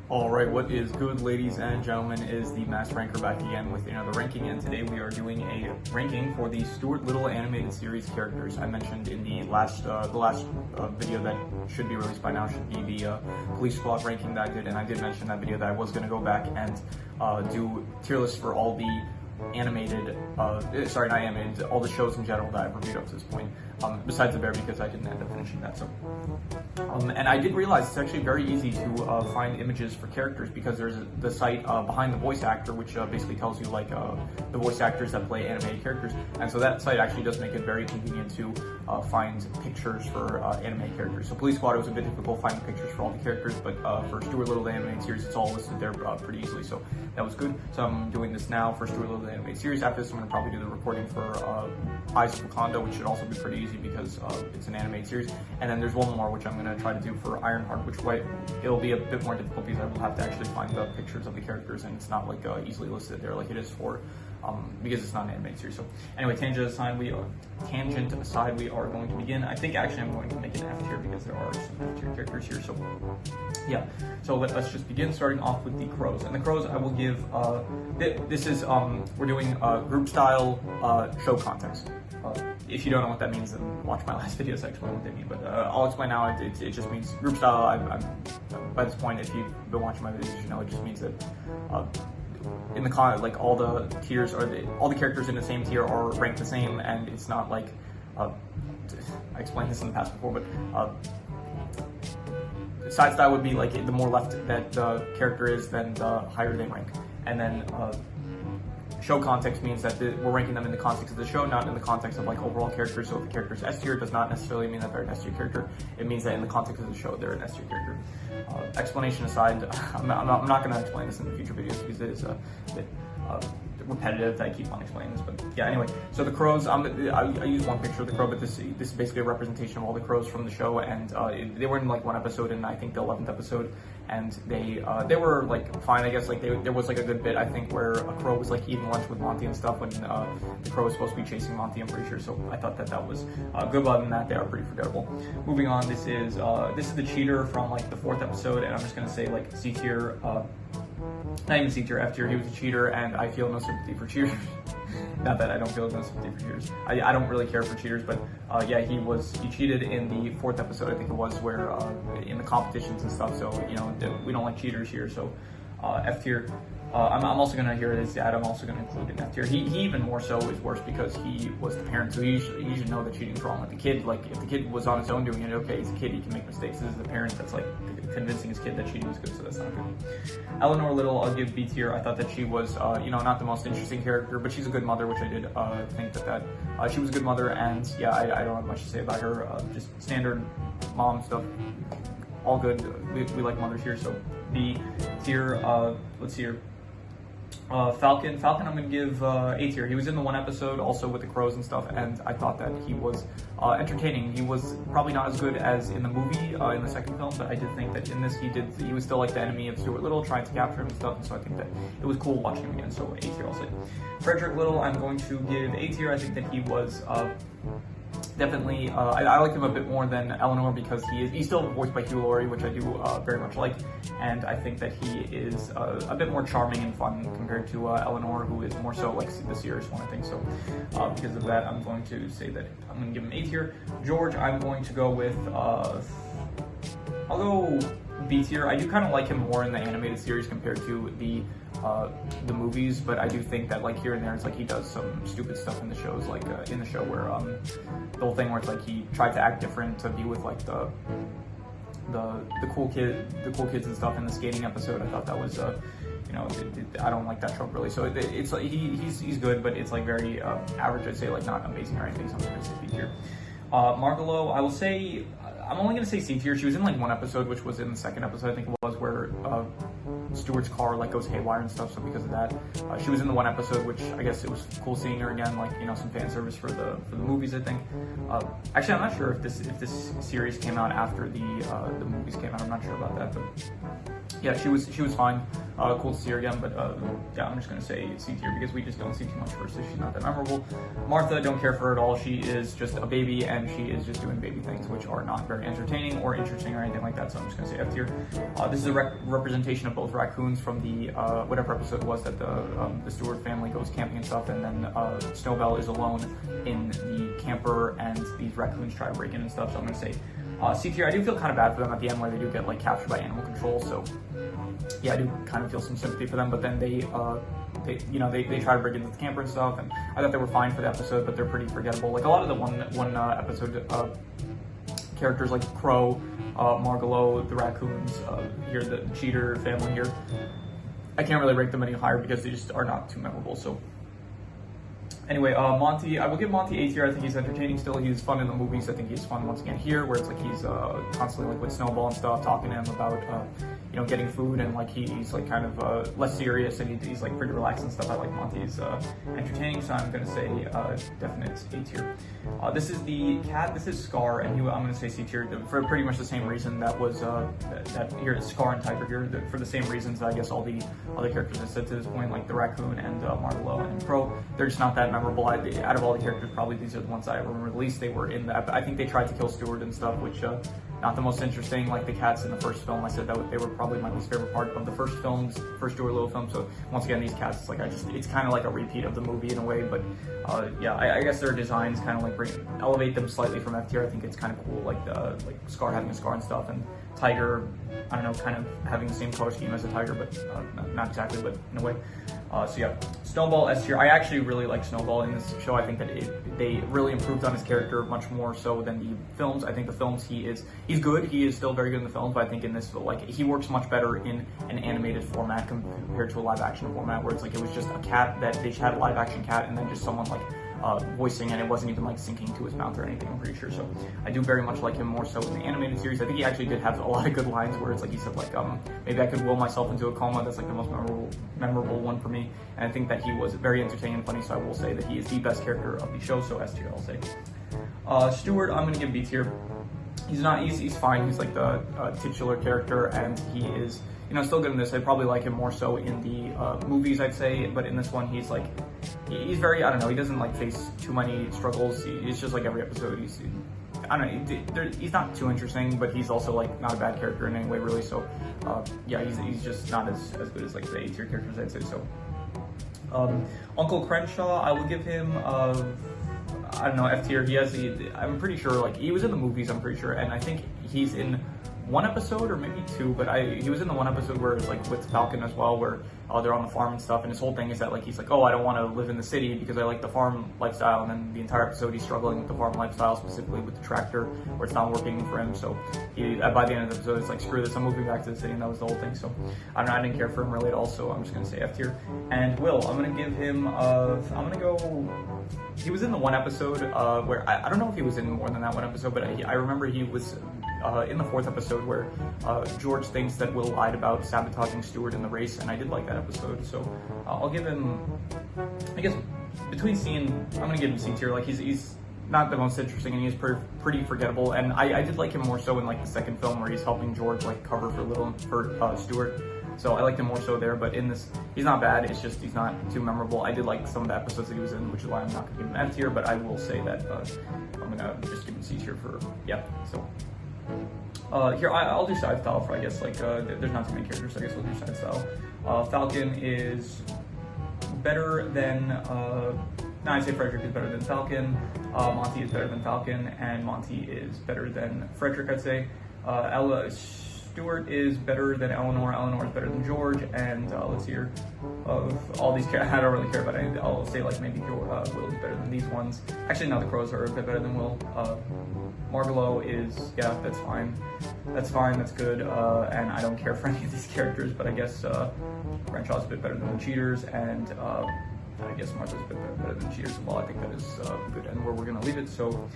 Alright, what is good, ladies and gentlemen, is the Mass Ranker back again with another ranking, and today we are doing a ranking for the Stuart Little animated series characters. I mentioned in the last video that should be released by now should be the police squad ranking that I did, and I did mention that video that I was going to go back and do tier lists for all the animated, all the shows in general that I've reviewed up to this point, besides The Bear, because I didn't end up finishing that. So, and I did realize it's actually very easy to find images for characters, because there's the site Behind the Voice Actor, which basically tells you like the voice actors that play animated characters, and so that site actually does make it very convenient to find pictures for animated characters. So Police Squad, it was a bit difficult finding pictures for all the characters, but for Stuart Little the animated series, it's all listed there pretty easily, so that was good. So I'm doing this now for Stuart Little the animated series. After this, I'm going to probably do the recording for Eyes of Wakanda, which should also be pretty easy because it's an animated series. And then there's one more which I'm going to try to do for Ironheart, which it'll be a bit more difficult because I will have to actually find the pictures of the characters, and it's not like easily listed there like it is for because it's not an animated series. So anyway, tangent aside, we are going to begin. I think actually I'm going to make an F tier because there are some F tier characters here. So yeah, so let's just begin, starting off with the Crows. And the Crows, I will give this is we're doing group style show context. If you don't know what that means, then watch my last videos to explain what they mean. But I'll explain now. It just means group style. I'm by this point, if you've been watching my videos, you know it just means that in the like all the tiers all the characters in the same tier are ranked the same, and it's not like I explained this in the past before, but side style would be like the more left that the character is, then the higher they rank, and then show context means that we're ranking them in the context of the show, not in the context of like overall characters. So if the character is S tier, it does not necessarily mean that they're an S tier character. It means that in the context of the show, they're an S tier character. Explanation aside, I'm not going to explain this in the future videos because it is a bit repetitive that I keep on explaining this. But yeah, anyway, so the Crows, I use one picture of the crow, but this is basically a representation of all the crows from the show, and they were in like one episode, in I think the 11th episode, and they were like fine, I guess. Like there was like a good bit, I think, where a crow was like eating lunch with Monty and stuff when the crow was supposed to be chasing Monty, I'm pretty sure. So I thought that was good, but other than that, they are pretty forgettable. Moving on, this is the cheater from like the 4th episode, and I'm just gonna say like C tier. Not even C tier, F tier. He was a cheater, and I feel no sympathy for cheaters. Not that I don't feel no sympathy for cheaters. I don't really care for cheaters, but yeah, he cheated in the 4th episode, I think it was, where in the competitions and stuff. So you know, we don't like cheaters here. So F tier. I'm also going to hear his dad. I'm also going to include in F tier. He even more so is worse because he was the parent, so he should know that cheating's wrong. Like the kid, like if the kid was on his own doing it, okay, he's a kid, he can make mistakes. This is the parent that's like convincing his kid that cheating is good, so that's not good. Eleanor Little, I'll give B tier. I thought that she was, you know, not the most interesting character, but she's a good mother, which I did think that she was a good mother, and yeah, I don't have much to say about her. Just standard mom stuff. All good. We like mothers here, so B tier. Let's see here. Falcon, I'm going to give A tier. He was in the 1 episode also with the crows and stuff, and I thought that he was entertaining. He was probably not as good as in the movie, in the 2nd film, but I did think that in this he was still like the enemy of Stuart Little, trying to capture him and stuff, and so I think that it was cool watching him again, so A tier I'll say. Frederick Little, I'm going to give A tier. I think that he was definitely, I like him a bit more than Eleanor because he's still voiced by Hugh Laurie, which I do very much like, and I think that he is a bit more charming and fun compared to Eleanor, who is more so like the serious one, I think. So because of that, I'm going to say that I'm going to give him A tier. George, I'm going to go with I'll go B tier. I do kind of like him more in the animated series compared to the movies, but I do think that like here and there it's like he does some stupid stuff in the shows, like in the show where the whole thing where it's like he tried to act different to be with like the cool kids and stuff in the skating episode. I thought that was you know, I don't like that trope really. So it's like he's good, but it's like very average. I'd say, like not amazing or anything. So I'm gonna say B tier. Margalo, I will say, I'm only going to say C tier. She was in like 1 episode, which was in the 2nd episode, I think it was, where Stuart's car like goes haywire and stuff. So because of that, she was in the 1 episode, which I guess it was cool seeing her again, like, you know, some fan service for the movies, I think. Actually, I'm not sure if this series came out after the movies came out. I'm not sure about that, but yeah, she was fine. Cool to see her again, but yeah, I'm just gonna say C tier because we just don't see too much of her, so she's not that memorable. Martha, don't care for her at all. She is just a baby, and she is just doing baby things, which are not very entertaining or interesting or anything like that, so I'm just gonna say F tier. This is a representation of both raccoons from the whatever episode it was that the Stuart family goes camping and stuff, and then Snowbell is alone in the camper, and these raccoons try to break in and stuff, so I'm gonna say C tier. I do feel kind of bad for them at the end where they do get like captured by animal control, so yeah, I do kind of feel some sympathy for them, but then they try to break into the camper and stuff, and I thought they were fine for the episode, but they're pretty forgettable. Like a lot of the one episode characters like Crow, MacLeod, the raccoons, here the cheater family here, I can't really rate them any higher because they just are not too memorable. So anyway, Monty, I will give Monty A tier. I think he's entertaining still. He's fun in the movies. I think he's fun once again here, where it's like he's constantly like with Snowball and stuff, talking to him about getting food, and like he's like kind of less serious, and he's like pretty relaxed and stuff. I like Monty's entertaining, so I'm gonna say definite A tier. This is the cat. This is Scar, and I'm gonna say C tier for pretty much the same reason that was that here is Scar and Tiger here, for the same reasons that I guess all the other characters I said to this point, like the raccoon and MacLeod and Crow, they're just not that memorable. Out of all the characters, probably these are the ones I remember the least. They were in the, I think they tried to kill Stuart and stuff, which not the most interesting. Like the cats in the first film, I said that they were probably my least favorite part of the first Stuart Little film. So once again, these cats, it's like it's kind of like a repeat of the movie in a way. But yeah, I guess their designs kind of like elevate them slightly from F tier. I think it's kind of cool, like Scar having a scar and stuff, and Tiger, I don't know, kind of having the same color scheme as a tiger, but not exactly, but in a way. So yeah, Snowball S tier. I actually really like Snowball in this show. I think that they really improved on his character much more so than the films. I think the films he's good. He is still very good in the films, but I think in this, like, he works much better in an animated format compared to a live action format, where it's like it was just a cat that they had a live action cat and then just someone like voicing, and it wasn't even like syncing to his mouth or anything, I'm pretty sure. So I do very much like him more so in the animated series. I think he actually did have a lot of good lines where it's like he said like maybe I could will myself into a coma. That's like the most memorable one for me, and I think that he was very entertaining and funny, so I will say that he is the best character of the show, so S tier I'll say. Stuart, I'm gonna give B tier. He's fine. He's like the titular character, and he is still good in this. I'd probably like him more so in the movies, I'd say, but in this one he's very, I don't know, he doesn't like face too many struggles. It's just like every episode he's not too interesting, but he's also like not a bad character in any way really. So yeah, he's just not as good as like the A tier characters, I'd say. So Uncle Crenshaw, I will give him I don't know, F tier. I'm pretty sure like he was in the movies, I'm pretty sure, and I think he's in one episode or maybe two, but he was in the one episode where it's like with Falcon as well, where they're on the farm and stuff, and his whole thing is that like he's like, oh, I don't want to live in the city because I like the farm lifestyle, and then the entire episode he's struggling with the farm lifestyle, specifically with the tractor, where it's not working for him. So by the end of the episode, it's like, screw this, I'm moving back to the city, and that was the whole thing. So I don't know, I didn't care for him really at all, so I'm just gonna say F tier. And Will, I'm gonna give him he was in the one episode where I don't know if he was in more than that one episode, but I remember he was in the fourth episode where George thinks that Will lied about sabotaging Stuart in the race, and I did like that episode. So I'll give him, I guess, between C and, I'm gonna give him C tier. Like he's not the most interesting, and he's pretty forgettable. And I did like him more so in like the second film where he's helping George like cover for Stuart. So I liked him more so there, but in this, he's not bad. It's just he's not too memorable. I did like some of the episodes that he was in, which is why I'm not gonna give him F tier. But I will say that I'm gonna just give him C tier for, yeah. So here I'll do side style for, I guess, like there's not too many characters, so I guess we'll do side style. Falcon is better than I'd say Frederick is better than Falcon. Monty is better than Falcon, and Monty is better than Frederick, I'd say. Stuart is better than Eleanor. Eleanor is better than George, and let's see here. Of all these characters, I don't really care about any. I'll say like maybe Will is better than these ones. Actually, no, the Crows are a bit better than Will. MacLeod is, yeah, that's fine. That's fine, that's good, and I don't care for any of these characters, but I guess Crenshaw's a bit better than the Cheaters, and I guess Martha's a bit better than Cheaters as well. I think that is good, and where we're gonna leave it. So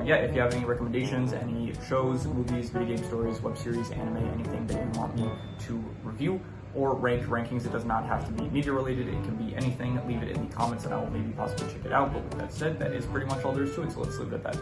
yeah, if you have any recommendations, any shows, movies, video game stories, web series, anime, anything that you want me to review or rankings, it does not have to be media related, it can be anything. Leave it in the comments and I will maybe possibly check it out. But with that said, that is pretty much all there is to it, so let's leave it at that.